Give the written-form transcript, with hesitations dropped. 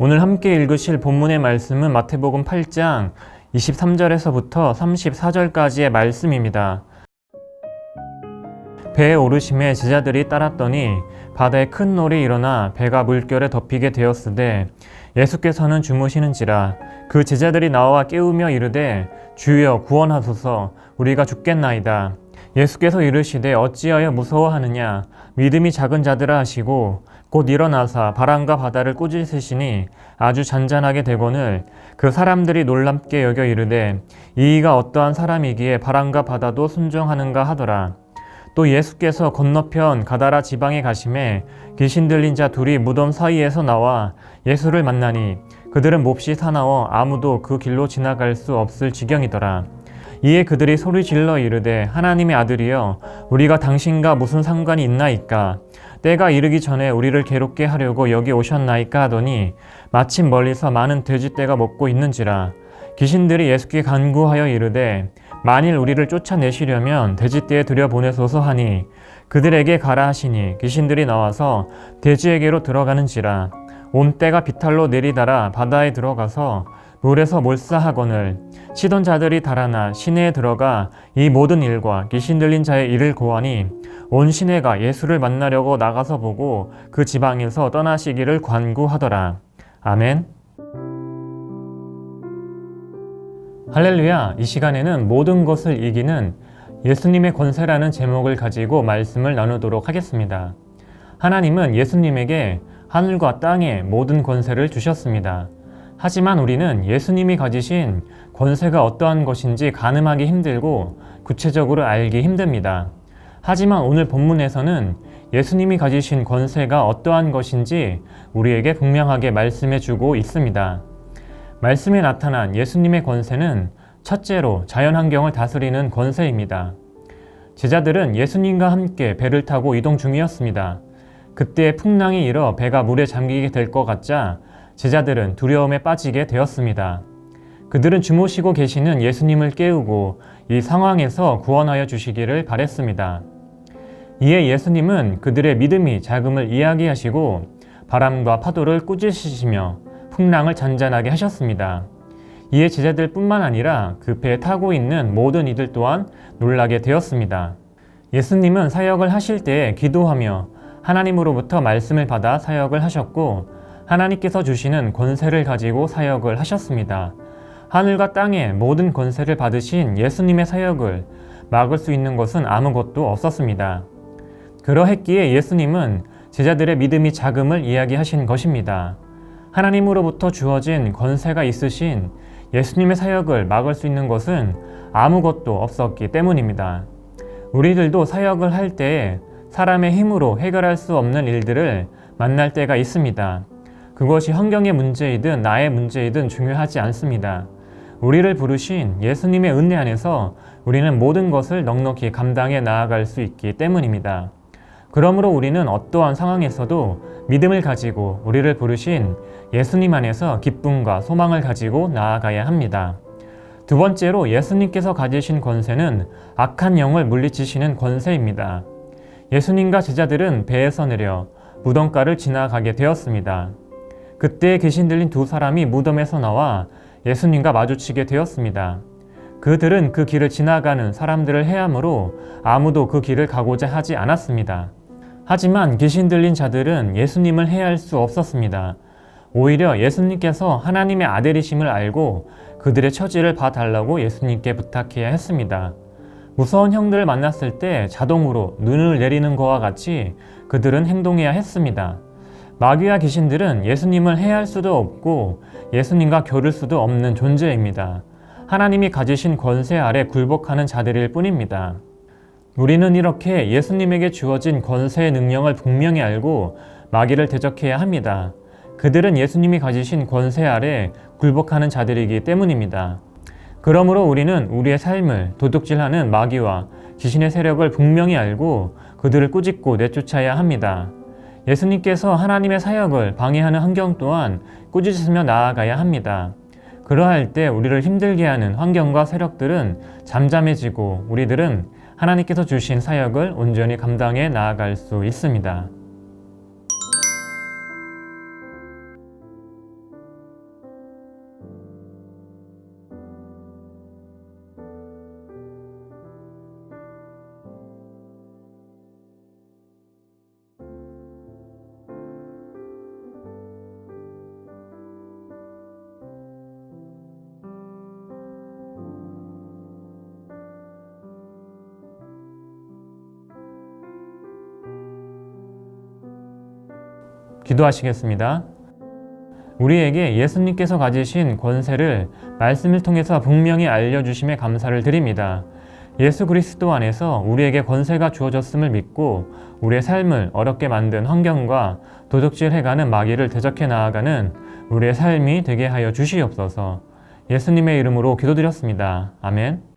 오늘 함께 읽으실 본문의 말씀은 마태복음 8장 23절에서부터 34절까지의 말씀입니다. 배에 오르심에 제자들이 따랐더니 바다에 큰 놀이 일어나 배가 물결에 덮이게 되었으되 예수께서는 주무시는지라. 그 제자들이 나와 깨우며 이르되 주여 구원하소서, 우리가 죽겠나이다. 예수께서 이르시되 어찌하여 무서워하느냐, 믿음이 작은 자들아 하시고 곧 일어나사 바람과 바다를 꾸짖으시니 아주 잔잔하게 되거늘 그 사람들이 놀랍게 여겨 이르되 이가 어떠한 사람이기에 바람과 바다도 순종하는가 하더라. 또 예수께서 건너편 가다라 지방에 가심에 귀신 들린 자 둘이 무덤 사이에서 나와 예수를 만나니 그들은 몹시 사나워 아무도 그 길로 지나갈 수 없을 지경이더라. 이에 그들이 소리 질러 이르되 하나님의 아들이여, 우리가 당신과 무슨 상관이 있나이까? 때가 이르기 전에 우리를 괴롭게 하려고 여기 오셨나이까 하더니 마침 멀리서 많은 돼지떼가 먹고 있는지라. 귀신들이 예수께 간구하여 이르되 만일 우리를 쫓아내시려면 돼지떼에 들여보내소서 하니 그들에게 가라 하시니 귀신들이 나와서 돼지에게로 들어가는지라. 온 떼가 비탈로 내리달아 바다에 들어가서 물에서 몰사하거늘 치던 자들이 달아나 시내에 들어가 이 모든 일과 귀신 들린 자의 일을 고하니 온 시내가 예수를 만나려고 나가서 보고 그 지방에서 떠나시기를 간구하더라. 아멘. 할렐루야. 이 시간에는 모든 것을 이기는 예수님의 권세라는 제목을 가지고 말씀을 나누도록 하겠습니다. 하나님은 예수님에게 하늘과 땅의 모든 권세를 주셨습니다. 하지만 우리는 예수님이 가지신 권세가 어떠한 것인지 가늠하기 힘들고 구체적으로 알기 힘듭니다. 하지만 오늘 본문에서는 예수님이 가지신 권세가 어떠한 것인지 우리에게 분명하게 말씀해 주고 있습니다. 말씀에 나타난 예수님의 권세는 첫째로 자연환경을 다스리는 권세입니다. 제자들은 예수님과 함께 배를 타고 이동 중이었습니다. 그때 풍랑이 일어 배가 물에 잠기게 될 것 같자 제자들은 두려움에 빠지게 되었습니다. 그들은 주무시고 계시는 예수님을 깨우고 이 상황에서 구원하여 주시기를 바랬습니다. 이에 예수님은 그들의 믿음이 작음을 이야기하시고 바람과 파도를 꾸짖으시며 풍랑을 잔잔하게 하셨습니다. 이에 제자들뿐만 아니라 그 배에 타고 있는 모든 이들 또한 놀라게 되었습니다. 예수님은 사역을 하실 때 기도하며 하나님으로부터 말씀을 받아 사역을 하셨고 하나님께서 주시는 권세를 가지고 사역을 하셨습니다. 하늘과 땅의 모든 권세를 받으신 예수님의 사역을 막을 수 있는 것은 아무것도 없었습니다. 그러했기에 예수님은 제자들의 믿음이 작음을 이야기하신 것입니다. 하나님으로부터 주어진 권세가 있으신 예수님의 사역을 막을 수 있는 것은 아무것도 없었기 때문입니다. 우리들도 사역을 할 때에 사람의 힘으로 해결할 수 없는 일들을 만날 때가 있습니다. 그것이 환경의 문제이든 나의 문제이든 중요하지 않습니다. 우리를 부르신 예수님의 은혜 안에서 우리는 모든 것을 넉넉히 감당해 나아갈 수 있기 때문입니다. 그러므로 우리는 어떠한 상황에서도 믿음을 가지고 우리를 부르신 예수님 안에서 기쁨과 소망을 가지고 나아가야 합니다. 두 번째로 예수님께서 가지신 권세는 악한 영을 물리치시는 권세입니다. 예수님과 제자들은 배에서 내려 무덤가를 지나가게 되었습니다. 그때 귀신 들린 두 사람이 무덤에서 나와 예수님과 마주치게 되었습니다. 그들은 그 길을 지나가는 사람들을 해하므로 아무도 그 길을 가고자 하지 않았습니다. 하지만 귀신 들린 자들은 예수님을 해할 수 없었습니다. 오히려 예수님께서 하나님의 아들이심을 알고 그들의 처지를 봐달라고 예수님께 부탁해야 했습니다. 무서운 형들을 만났을 때 자동으로 눈을 내리는 것과 같이 그들은 행동해야 했습니다. 마귀와 귀신들은 예수님을 해할 수도 없고 예수님과 겨룰 수도 없는 존재입니다. 하나님이 가지신 권세 아래 굴복하는 자들일 뿐입니다. 우리는 이렇게 예수님에게 주어진 권세의 능력을 분명히 알고 마귀를 대적해야 합니다. 그들은 예수님이 가지신 권세 아래 굴복하는 자들이기 때문입니다. 그러므로 우리는 우리의 삶을 도둑질하는 마귀와 귀신의 세력을 분명히 알고 그들을 꾸짖고 내쫓아야 합니다. 예수님께서 하나님의 사역을 방해하는 환경 또한 꾸짖으며 나아가야 합니다. 그러할 때 우리를 힘들게 하는 환경과 세력들은 잠잠해지고 우리들은 하나님께서 주신 사역을 온전히 감당해 나아갈 수 있습니다. 기도하시겠습니다. 우리에게 예수님께서 가지신 권세를 말씀을 통해서 분명히 알려주심에 감사를 드립니다. 예수 그리스도 안에서 우리에게 권세가 주어졌음을 믿고 우리의 삶을 어렵게 만든 환경과 도적질해가는 마귀를 대적해 나아가는 우리의 삶이 되게 하여 주시옵소서. 예수님의 이름으로 기도드렸습니다. 아멘.